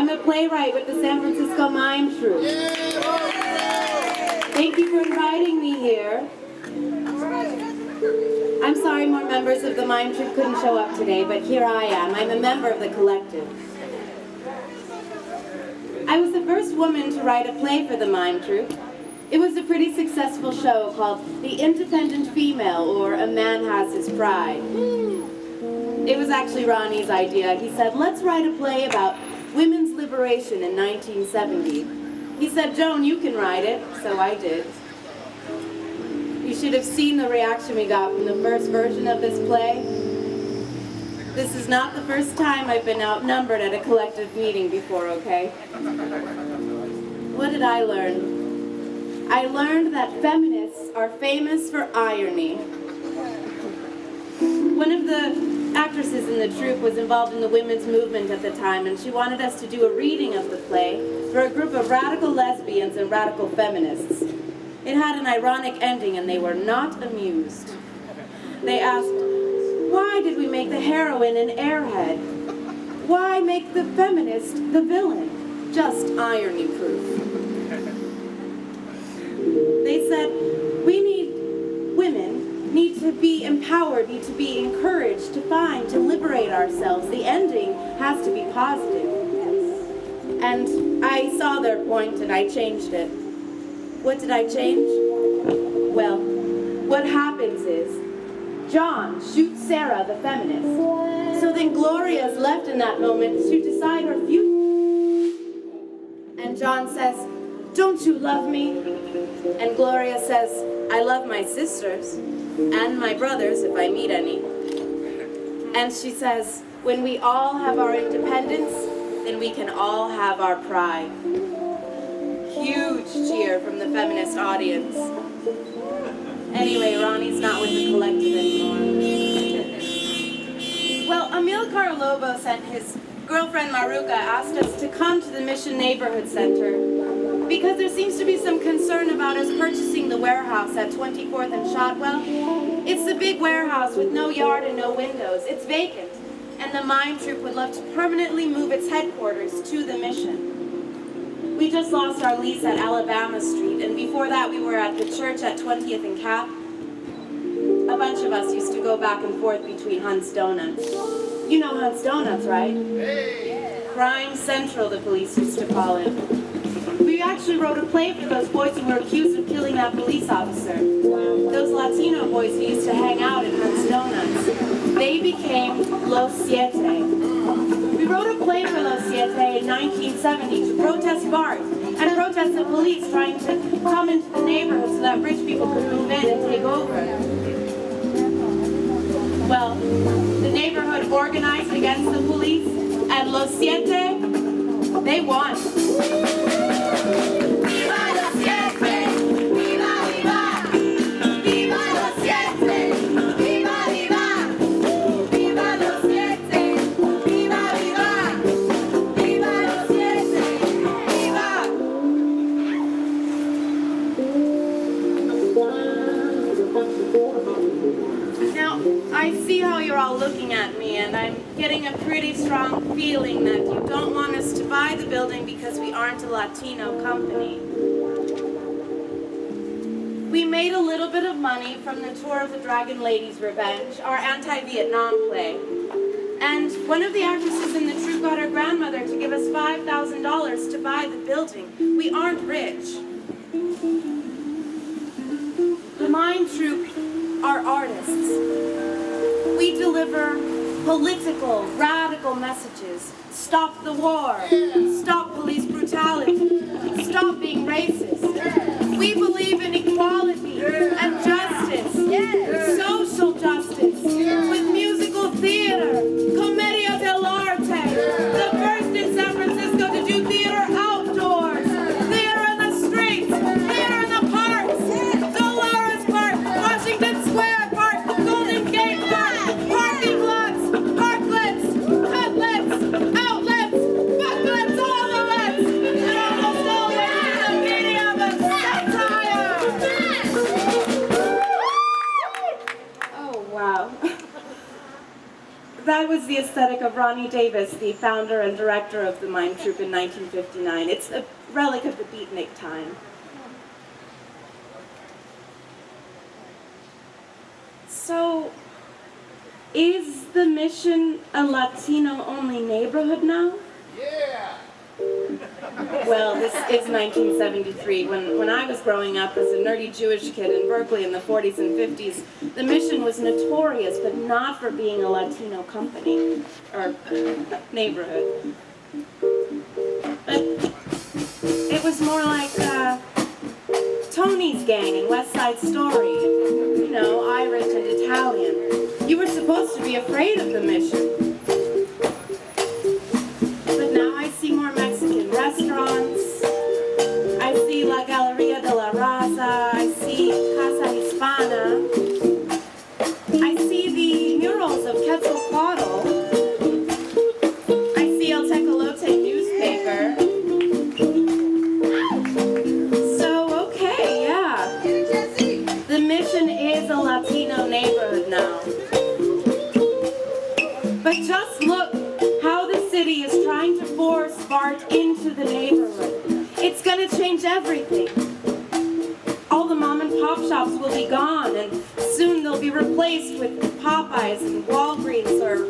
I'm a playwright with the San Francisco Mime Troupe. Thank you for inviting me here. I'm sorry more members of the Mime Troupe couldn't show up today, but here I am. I'm a member of the collective. I was the first woman to write a play for the Mime Troupe. It was a pretty successful show called The Independent Female, or A Man Has His Pride. It was actually Ronnie's idea. He said, let's write a play about women's liberation in 1970. He said, Joan, you can write it, so I did. You should have seen the reaction we got from the first version of this play. This is not the first time I've been outnumbered at a collective meeting before, okay? What did I learn? I learned that feminists are famous for irony. One of the actresses in the troupe was involved in the women's movement at the time, and she wanted us to do a reading of the play for a group of radical lesbians and radical feminists. It had an ironic ending, and they were not amused. They asked, why did we make the heroine an airhead? Why make the feminist the villain? Just irony-proof. They said, women need to be empowered, need to be encouraged to find, to liberate ourselves. The ending has to be positive. And I saw their point and I changed it. What did I change? Well, what happens is John shoots Sarah, the feminist. So then Gloria's left in that moment to decide her future. And John says, don't you love me? And Gloria says, I love my sisters and my brothers if I meet any. And she says, when we all have our independence, then we can all have our pride. Huge cheer from the feminist audience. Anyway, Ronnie's not with the collective anymore. Well, Amilcar Lobos and his girlfriend Maruka asked us to come to the Mission Neighborhood Center because there seems to be some concern about us purchasing the warehouse at 24th and Shotwell. It's the big warehouse with no yard and no windows. It's vacant, and the Mime Troupe would love to permanently move its headquarters to the Mission. We just lost our lease at Alabama Street, and before that we were at the church at 20th and Cap. A bunch of us used to go back and forth between Hunt's Donuts. You know Hunt's Donuts, right? Hey. Crime Central, the police used to call it. We actually wrote a play for those boys who were accused of killing that police officer. Those Latino boys who used to hang out at Hunt's Donuts. They became Los Siete. We wrote a play for Los Siete in 1970 to protest bars and protest the police trying to come into the neighborhood so that rich people could move in and take over. Well, the neighborhood organized against the police, and Los Siete, they won. Viva Los Siete! Viva, viva! Viva Los Siete! Viva, viva! Viva Los Siete! Viva, viva! Viva Los Siete! Viva! Now, I see how you're all looking at me, and I'm getting a pretty strong feeling that you don't want us to buy the building because we aren't a Latino company. We made a little bit of money from the tour of the Dragon Lady's Revenge, our anti-Vietnam play. And one of the actresses in the troupe got her grandmother to give us $5,000 to buy the building. We aren't rich. The mime troupe are artists. We deliver political, radical messages. Stop the war. Stop police brutality. Stop being racist. We believe in equality and justice. Social justice. With musical theater. Commedia dell'arte. The first in San Francisco to do theater outdoors. Theater in the streets. Theater in the parks. Dolores Park. Washington Square Park. Golden Gate Park. Parking lots. Parklets. Cutlets. Outlets. Booklets. All the lets. And almost always in the medium of satire. Oh, wow. That was the aesthetic of Ronnie Davis, the founder and director of the mime troupe in 1959. It's a relic of the beatnik time. So, is the Mission a Latino-only neighborhood now? Yeah! Well, this is 1973. When I was growing up as a nerdy Jewish kid in Berkeley in the 40s and 50s, the Mission was notorious, but not for being a Latino company or neighborhood. But it was more like Tony's Gang in West Side Story. You know, Irish and Italian. You were supposed to be afraid of the Mission. But now I see more Mexican restaurants. I see La Galleria de la Raza. I see Casa Hispana. I see the murals of Quetzalcoatl. I see El Tecolote newspaper. So, okay, yeah. The Mission is a Latino neighborhood now. But just look how the city is trying to force BART into the neighborhood. It's gonna change everything. All the mom and pop shops will be gone, and soon they'll be replaced with Popeyes and Walgreens or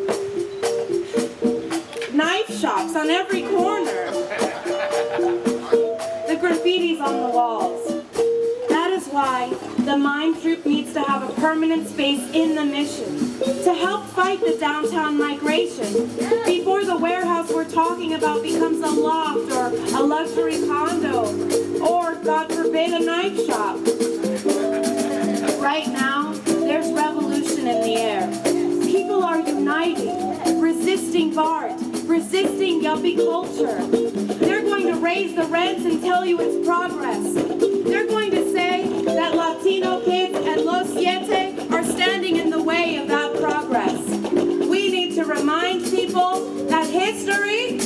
knife shops on every corner. The graffiti's on the walls. That is why the mime troupe needs to have a permanent space in the Mission to help fight the downtown migration before the warehouse we're talking about becomes a loft or a luxury condo or, God forbid, a knife shop. Right now, there's revolution in the air. People are uniting, resisting BART, resisting yuppie culture. They're going to raise the rents and tell you it's progress. They're going to say that Latino kids and Los Siete are standing in the way of that progress. We need to remind people that history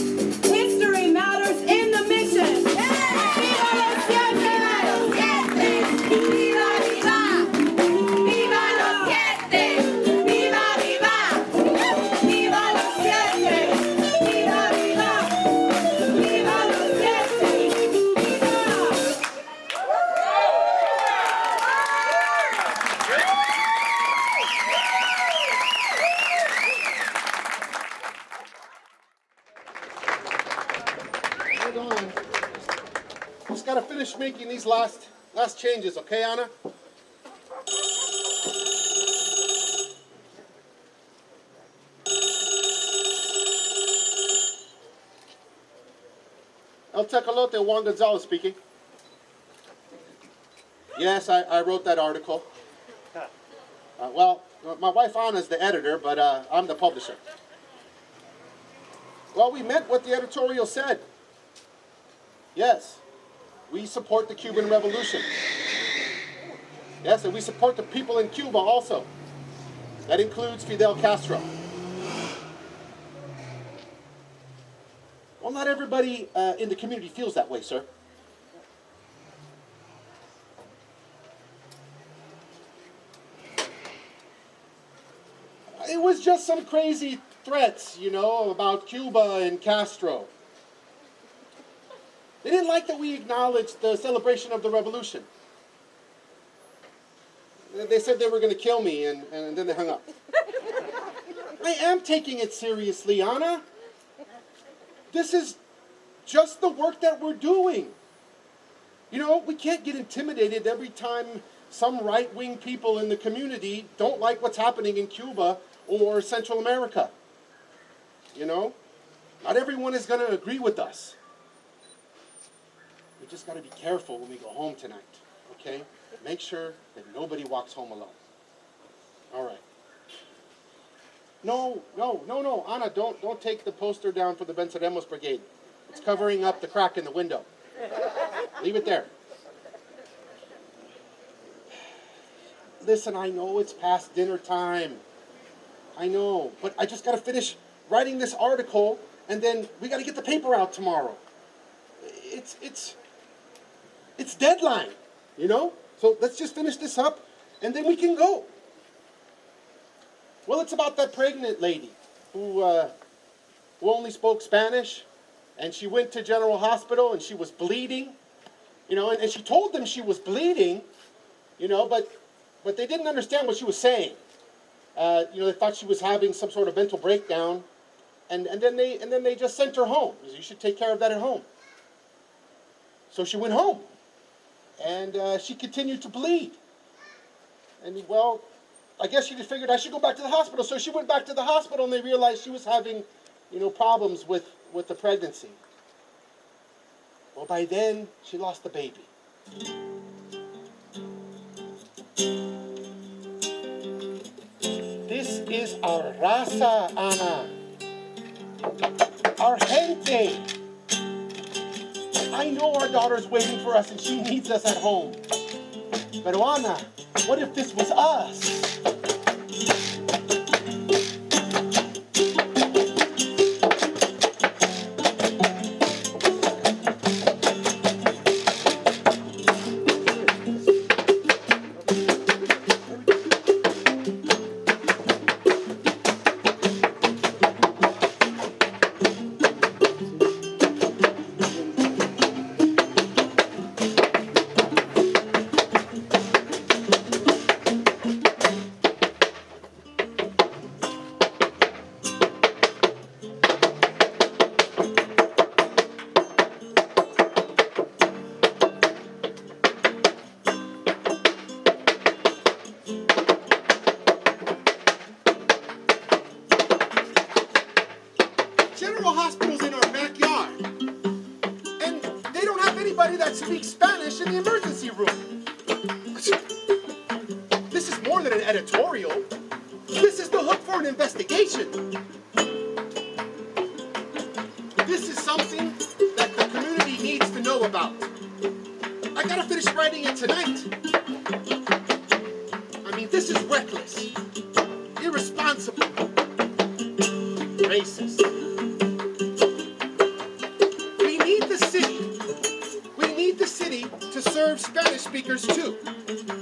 matters in the Mission. ¡Viva Los Siete! ¡Viva, viva! ¡Viva Los Siete! ¡Viva, viva! ¡Viva Los Siete! ¡Viva, viva! ¡Viva Los Siete! ¡Viva! Hold on. Just gotta finish making these last changes, okay, Anna? El Tecolote, Juan Gonzalez speaking. Yes, I wrote that article. Well, my wife Anna's the editor, but I'm the publisher. Well, we meant what the editorial said. Yes, we support the Cuban Revolution. Yes, and we support the people in Cuba also. That includes Fidel Castro. Well, not everybody in the community feels that way, sir. It was just some crazy threats, you know, about Cuba and Castro. They didn't like that we acknowledged the celebration of the revolution. They said they were going to kill me, and then they hung up. I am taking it seriously, Anna. This is just the work that we're doing. You know, we can't get intimidated every time some right-wing people in the community don't like what's happening in Cuba or Central America. You know, not everyone is going to agree with us. We just got to be careful when we go home tonight, okay? Make sure that nobody walks home alone. All right. No, Anna, don't take the poster down for the Venceremos Brigade. It's covering up the crack in the window. Leave it there. Listen, I know it's past dinner time. I know, but I just got to finish writing this article, and then we got to get the paper out tomorrow. It's deadline, you know? So let's just finish this up, and then we can go. Well, it's about that pregnant lady who only spoke Spanish, and she went to General Hospital, and she was bleeding, you know, and she told them she was bleeding, you know, but they didn't understand what she was saying. You know, they thought she was having some sort of mental breakdown, and then they just sent her home. You should take care of that at home. So she went home, and she continued to bleed. And well, I guess she just figured I should go back to the hospital. So she went back to the hospital, and they realized she was having, you know, problems with the pregnancy. Well, by then, she lost the baby. This is our raza, Ana. Our gente. I know our daughter's waiting for us and she needs us at home. Pero Ana, what if this was us? General Hospital's in our backyard. And they don't have anybody that speaks Spanish in the emergency room. This is more than an editorial. This is the hook for an investigation. This is something that the community needs to know about. I gotta finish writing it tonight. I mean, this is reckless, irresponsible, racist. To serve Spanish speakers too.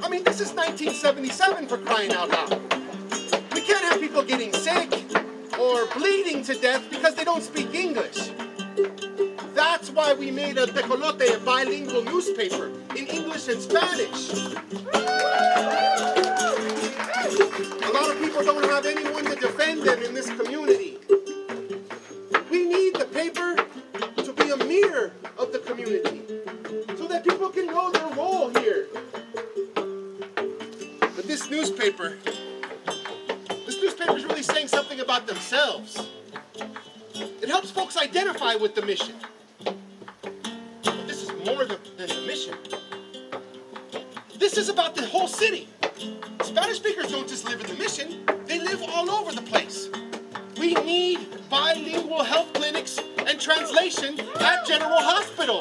I mean, this is 1977 for crying out loud. We can't have people getting sick or bleeding to death because they don't speak English. That's why we made a Tecolote, a bilingual newspaper in English and Spanish. A lot of people don't have anyone to defend them in this community. We need the paper to be a mirror of the community, so that people can know their role here. But this newspaper is really saying something about themselves. It helps folks identify with the mission. But this is more than the mission. This is about the whole city. Spanish speakers don't just live in the mission, they live all over the place. We need bilingual health clinics and translation at General Hospital.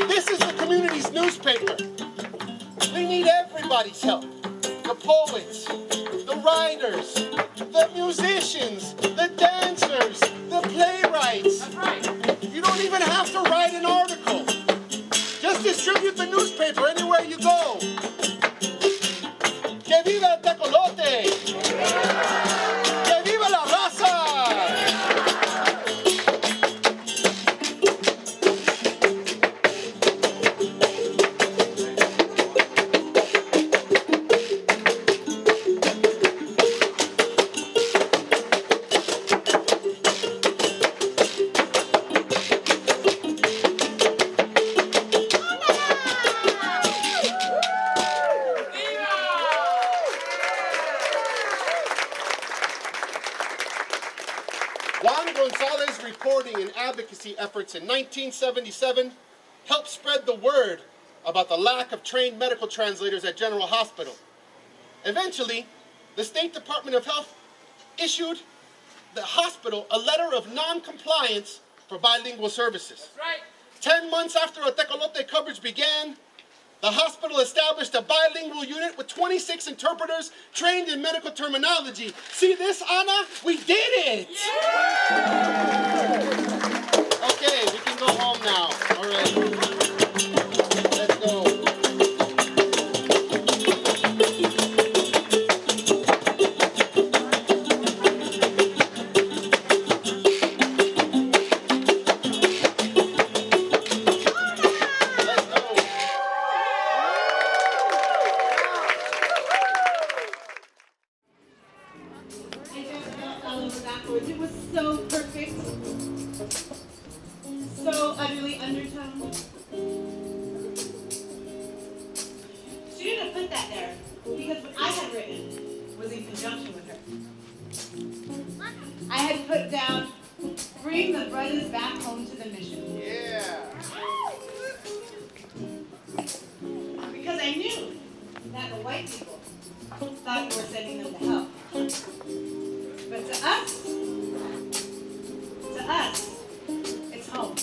This is the community's newspaper. We need everybody's help. The poets, the writers, the musicians, the dancers, the playwrights. That's right. You don't even have to write an article. Just distribute the newspaper anywhere you go. Que viva el tecolote! and advocacy efforts in 1977 helped spread the word about the lack of trained medical translators at General Hospital. Eventually, the State Department of Health issued the hospital a letter of non-compliance for bilingual services. That's right. 10 months after a tecolote coverage began, the hospital established a bilingual unit with 26 interpreters trained in medical terminology. See this, Ana? We did it! Yeah! Okay, we can go home now. All right. Let's go. It was so perfect, so utterly undertoned. She didn't have put that there because what I had written was in conjunction with her. I had put down, bring the brothers back home to the mission. Yeah. Because I knew that the white people thought you were sending them to hell. But to us, it's home.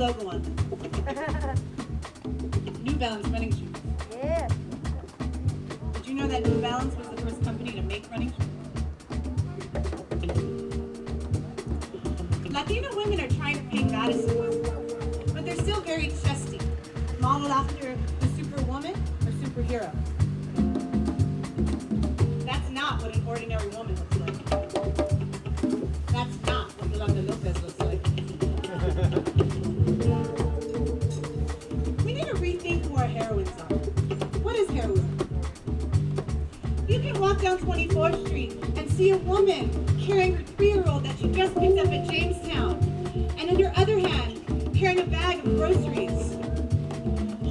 logo on them. New Balance running shoes. Yeah. Did you know that New Balance was the first company to make running shoes? Latino women are trying to paint goddesses, but they're still very chesty, modeled after the superwoman or superhero. That's not what an ordinary woman looks like. That's not what Yolanda Lopez looks like. We need to rethink who our heroines are. What is heroism? You can walk down 24th Street and see a woman carrying her 3-year-old that she just picked up at Jamestown, and in her other hand, carrying a bag of groceries.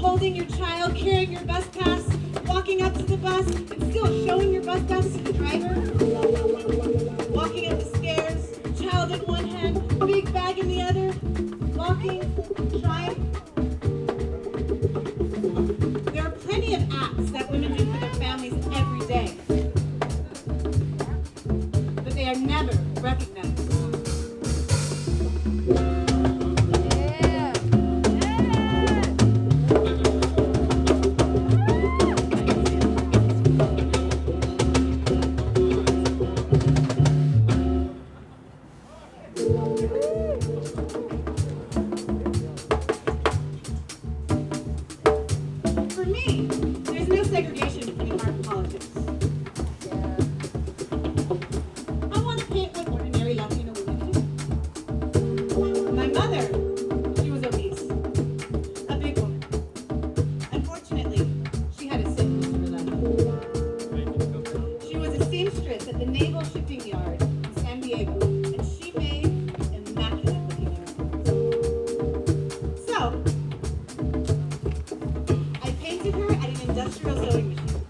Holding your child, carrying your bus pass, walking up to the bus, and still showing your bus pass to the driver. Walking up the stairs, child in one hand, big bag in the other, walking, trying. There are plenty of acts that women do for their families every day, but they are never recognized. Yeah. For me, there's no segregation between art and politics. I want to paint what ordinary Latino women do. My mother, she was obese, a big woman. Unfortunately, she had a sickness of her life. She was a seamstress at the Naval Shipping Yard in San Diego, and she made immaculate looking uniforms. So, I painted her at an industrial sewing machine.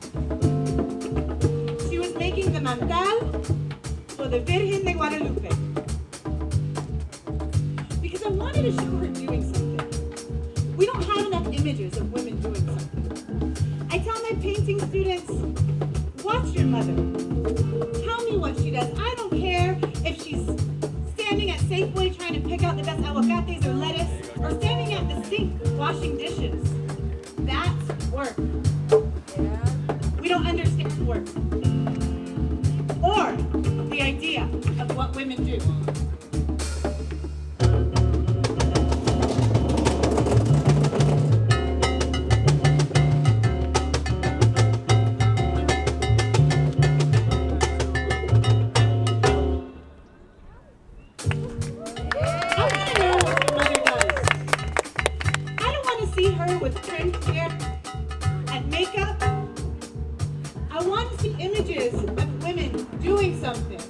She was making the mantal for the Virgen de Guadalupe. Because I wanted to show her doing something. We don't have enough images of women doing something. I tell my painting students, watch your mother. Tell me what she does. I don't care if she's standing at Safeway trying to pick out the best aguacates or lettuce, or standing at the sink washing dishes. That's work. We don't understand work. Or the idea of what women do. I want to know what your mother does. I don't want to see her with crimped hair and makeup. I want to see images of women doing something.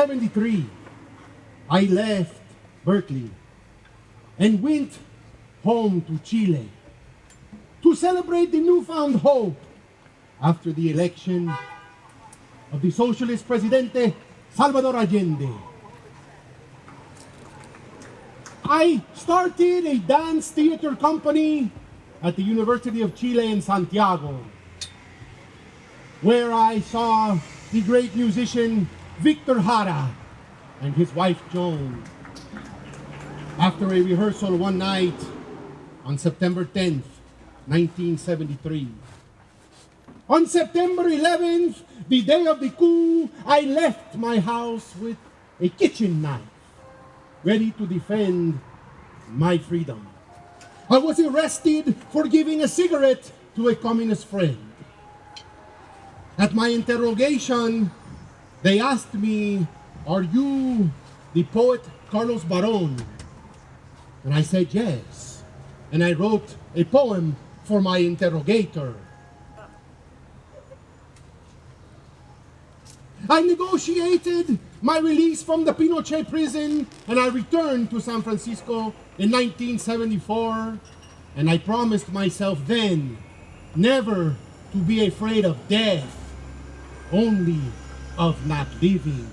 1973, I left Berkeley and went home to Chile to celebrate the newfound hope after the election of the socialist Presidente Salvador Allende. I started a dance theater company at the University of Chile in Santiago, where I saw the great musician Victor Jara and his wife Joan. After a rehearsal one night on September 10th, 1973. On September 11th, the day of the coup, I left my house with a kitchen knife, ready to defend my freedom. I was arrested for giving a cigarette to a communist friend. At my interrogation, they asked me, "Are you the poet Carlos Baron?" And I said yes. And I wrote a poem for my interrogator. I negotiated my release from the Pinochet prison, and I returned to San Francisco in 1974, and I promised myself then never to be afraid of death, only of not living.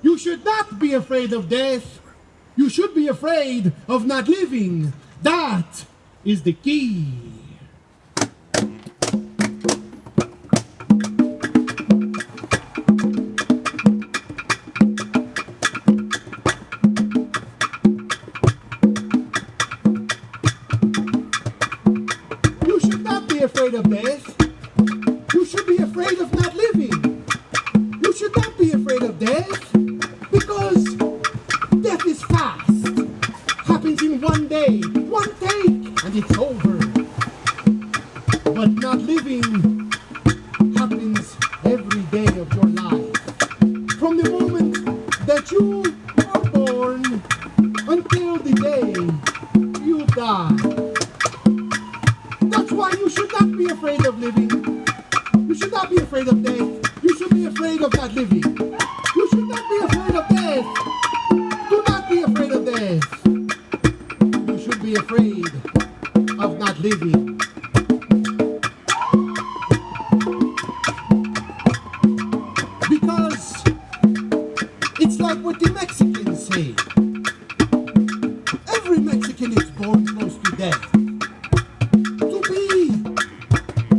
You should not be afraid of death. You should be afraid of not living. That is the key. You should not be afraid of death. You should be afraid of not living. You should not be afraid of death, because death is fast. Happens in one day, one take, and it's over. But not living happens every day of your life. From the moment that you are born until the day you die. That's why you should not be afraid of living. You should not be afraid of death. You should be afraid of not living. You should not be afraid of death. Do not be afraid of death. You should be afraid of not living. Because it's like what the Mexicans say. Every Mexican is born close to death.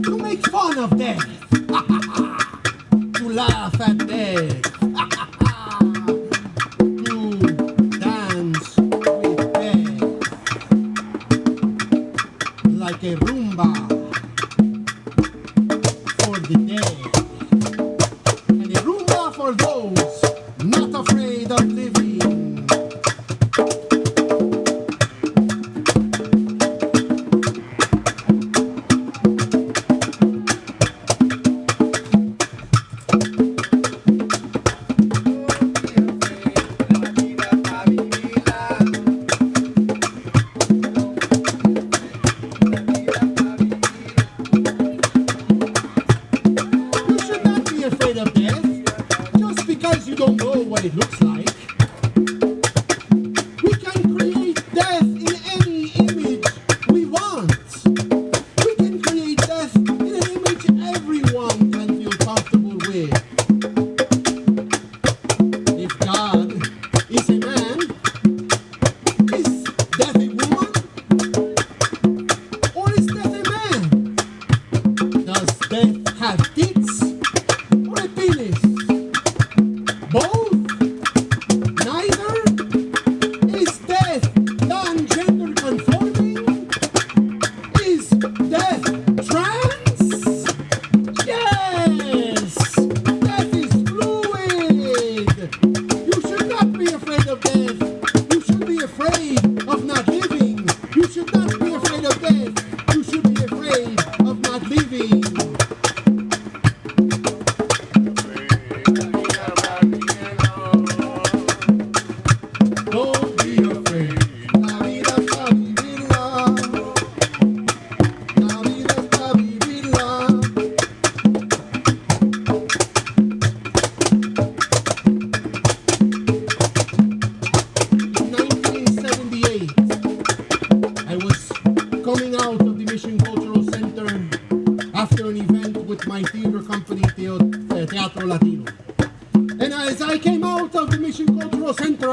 To make fun of death. To laugh at death. To dance with death. Like a rumba for the dead. And a rumba for those not afraid of living.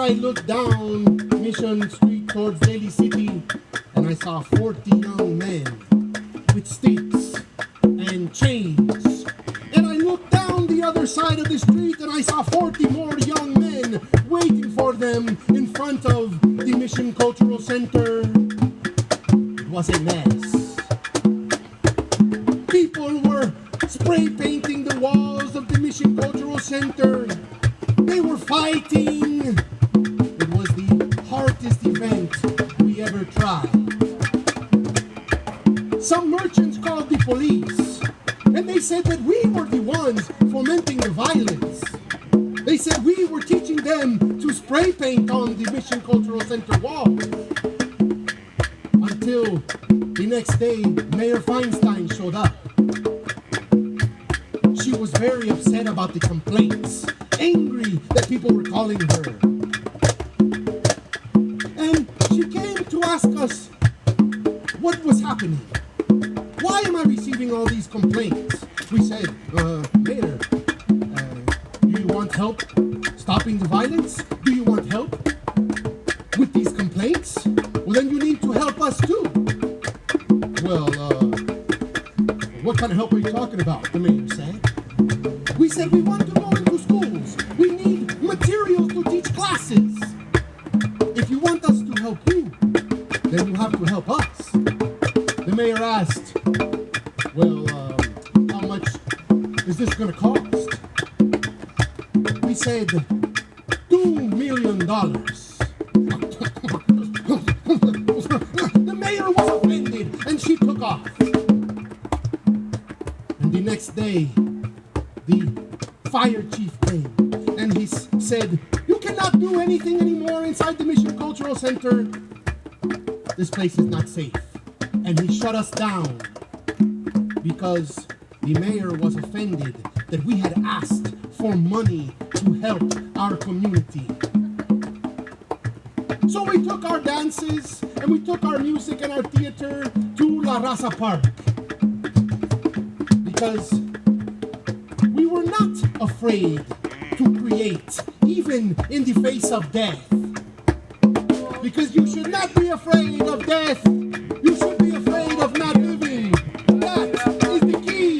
I looked down Mission Street towards Daly City, and I saw 40 young men with sticks and chains. And I looked down the other side of the street, and I saw 40 more young men waiting for them in front of the Mission Cultural Center. It was a mess. People were spray painting the walls of the Mission Cultural Center. They were fighting. It was the hardest event we ever tried. Some merchants called the police, and they said that we were the ones fomenting the violence. They said we were teaching them to spray paint on the Mission Cultural Center wall. Until the next day, Mayor Feinstein showed up. She was very upset about the complaints, angry that people were calling her. And she came to ask us what was happening. Why am I receiving all these complaints? We said, Mayor, do you want help stopping the violence? Do you want help with these complaints? Well, then you need to help us too. Well, what kind of help are you talking about? The mayor said. We said we want to go into schools. We need materials to teach classes. If you want us to help you, then you have to help us. The mayor asked, well, how much is this going to cost? We said, $2 million. The mayor was offended, and she took off. And the next day, the fire chief came, and he said, you cannot do anything anymore inside the Mission Cultural Center. This place is not safe. And he shut us down because the mayor was offended that we had asked for money to help our community. So we took our dances and we took our music and our theater to La Raza Park because we were not afraid to create, even in the face of death. Because you should not be afraid of death. You should be afraid of not living. That is the key.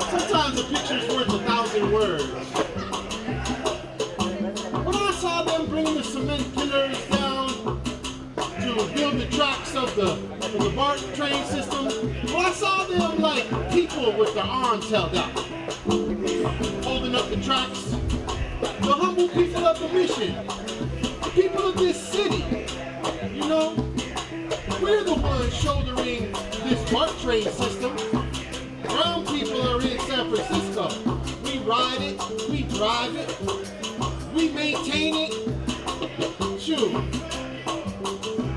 Sometimes a picture's worth 1,000 words. When I saw them bringing the cement pillars down to build the tracks of the BART train system, well, I saw them like people with their arms held out, holding up the tracks. The humble people of the mission, the people of this city, you know, we're the ones shouldering this BART train system. Brown people are in San Francisco. We ride it, we drive it, we maintain it. Shoot,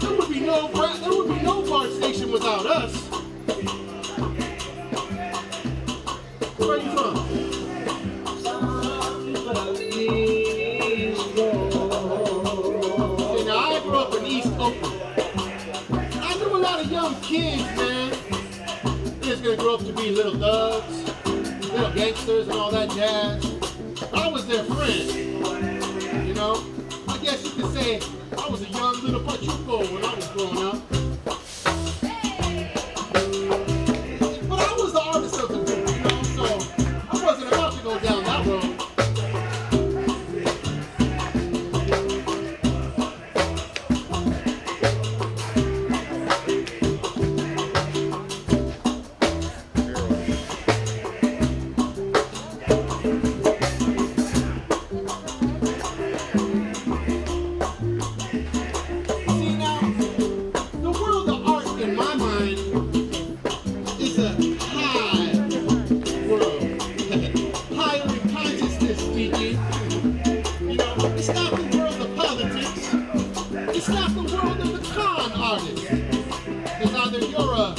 there would be no BART station without us. Where are you from? See, now I grew up in East Oakland. I knew a lot of young kids, man. They're gonna grow up to be little thugs. dancers and all that jazz. I was their friend. You know, I guess you could say I was a young little Pachuco when I was growing up. But I was the artist of the group, you know, so I wasn't about to go down that road. See now, the world of art in my mind is a high world. Higher in consciousness speaking. You know, it's not the world of politics. It's not the world of the con artist. It's either you're a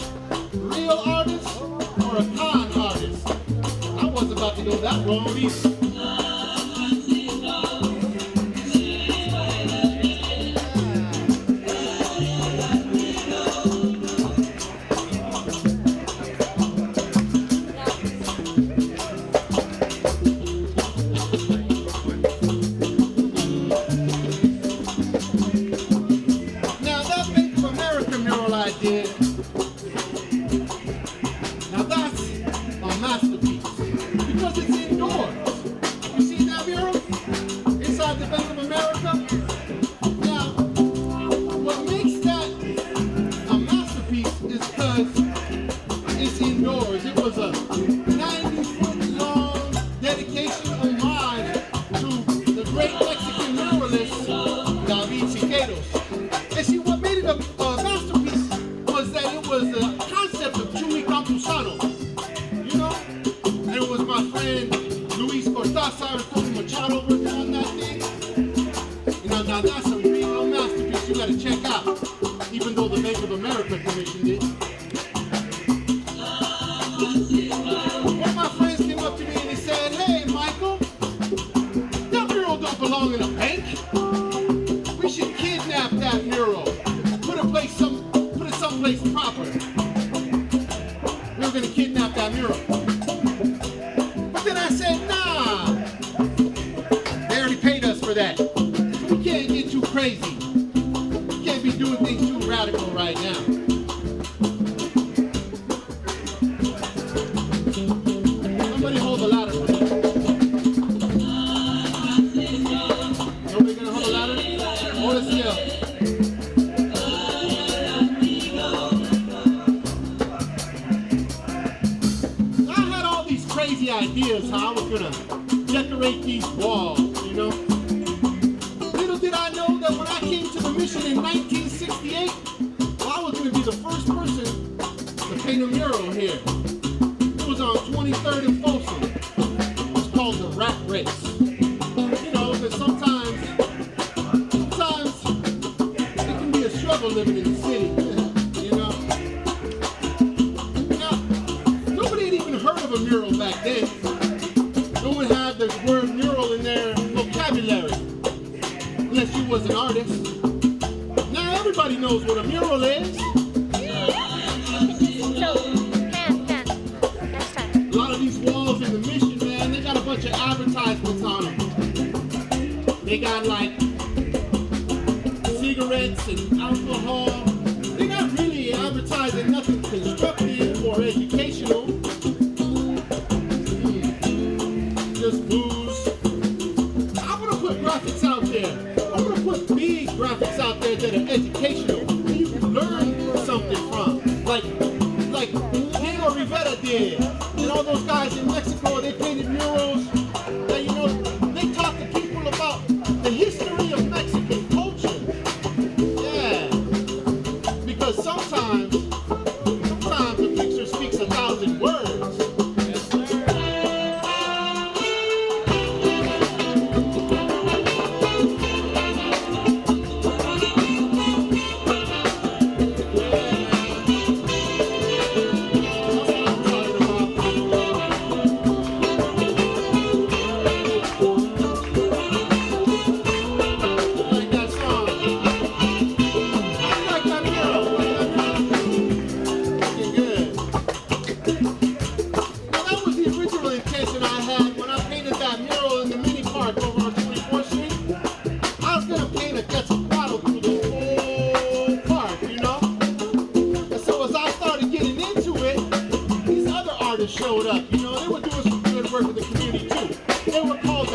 real artist or a con artist. I wasn't about to go that road either. Now that Bank of America mural I did, now that's a masterpiece because it's indoors. You see that mural inside the Bank of America? Now, what makes that a masterpiece is because it's indoors. It was a 90-foot long dedication homage to the great Mexican muralist David Siqueiros. And see, what made it a masterpiece was that it was the concept of Chuy Campuzano, you know? And it was my friend Luis Cortázar and Tony Machado working on that thing. You know, now that's a real masterpiece you gotta check out, even though the Bank of America commissioned it. One of my friends came up to me and he said, "Hey, Michael, that mural don't belong in a bank. We should kidnap that mural, put it someplace proper. We were gonna kidnap that mural." But then I said, nah, they already paid us for that. We can't get too crazy. We can't be doing things too radical right now. Somebody hold the ladder for me. Nobody gonna hold the ladder? Hold it still. I had all these crazy ideas how I was gonna decorate these walls, you know. Little did I know that when I came to the mission in 1968, well, I was gonna be the first person to paint a mural here. It was on 23rd and Folsom. It was called the Rat Race. You know, because sometimes it can be a struggle living in the city, you know. Now, nobody had even heard of a mural back then. No one had the word mural in their vocabulary, unless you was an artist. Now everybody knows what a mural is. A lot of these walls in the mission, man, they got a bunch of advertisements on them. They got like cigarettes and alcohol. They're not really advertising nothing constructive or educational. Just booze. I'm gonna put graphics out there. I'm gonna put big graphics out there that are educational and you can learn something from. Like Diego Rivera did. And all those guys in Mexico, they painted murals that, you know, they taught the people about the history of Mexican culture. Yeah. Because sometimes the picture speaks 1,000 words. That's what I'm talking about.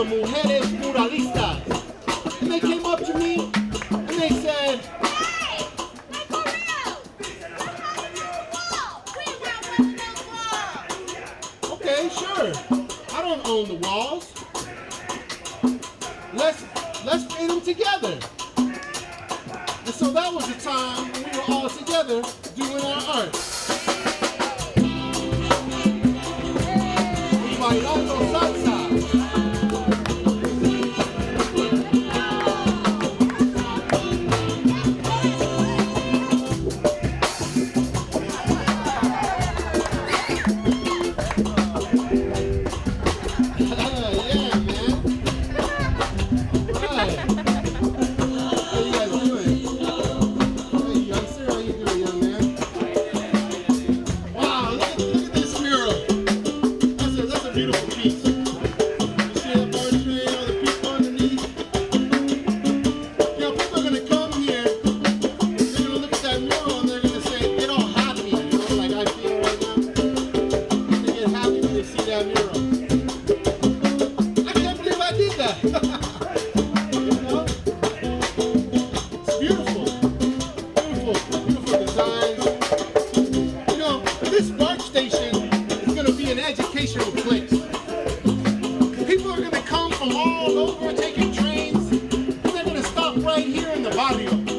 Mujeres Muralistas. And they came up to me and they said, Hey! Hey, for real! We want one of those walls! okay, sure. I don't own the walls. Let's paint them together. And so that was the time when we were all together doing our art. Bailando salsa. Beautiful piece. You see that bar tray, all the people underneath? You know, people are going to come here, they're going to look at that mural and they're going to say, get all happy, you know, like I feel right now. They get happy when they see that mural. I can't believe I did that. You know? It's beautiful. Beautiful designs. You know, this BART station is going to be an educational place. People are going to come from all over taking trains, and they're going to stop right here in the barrio.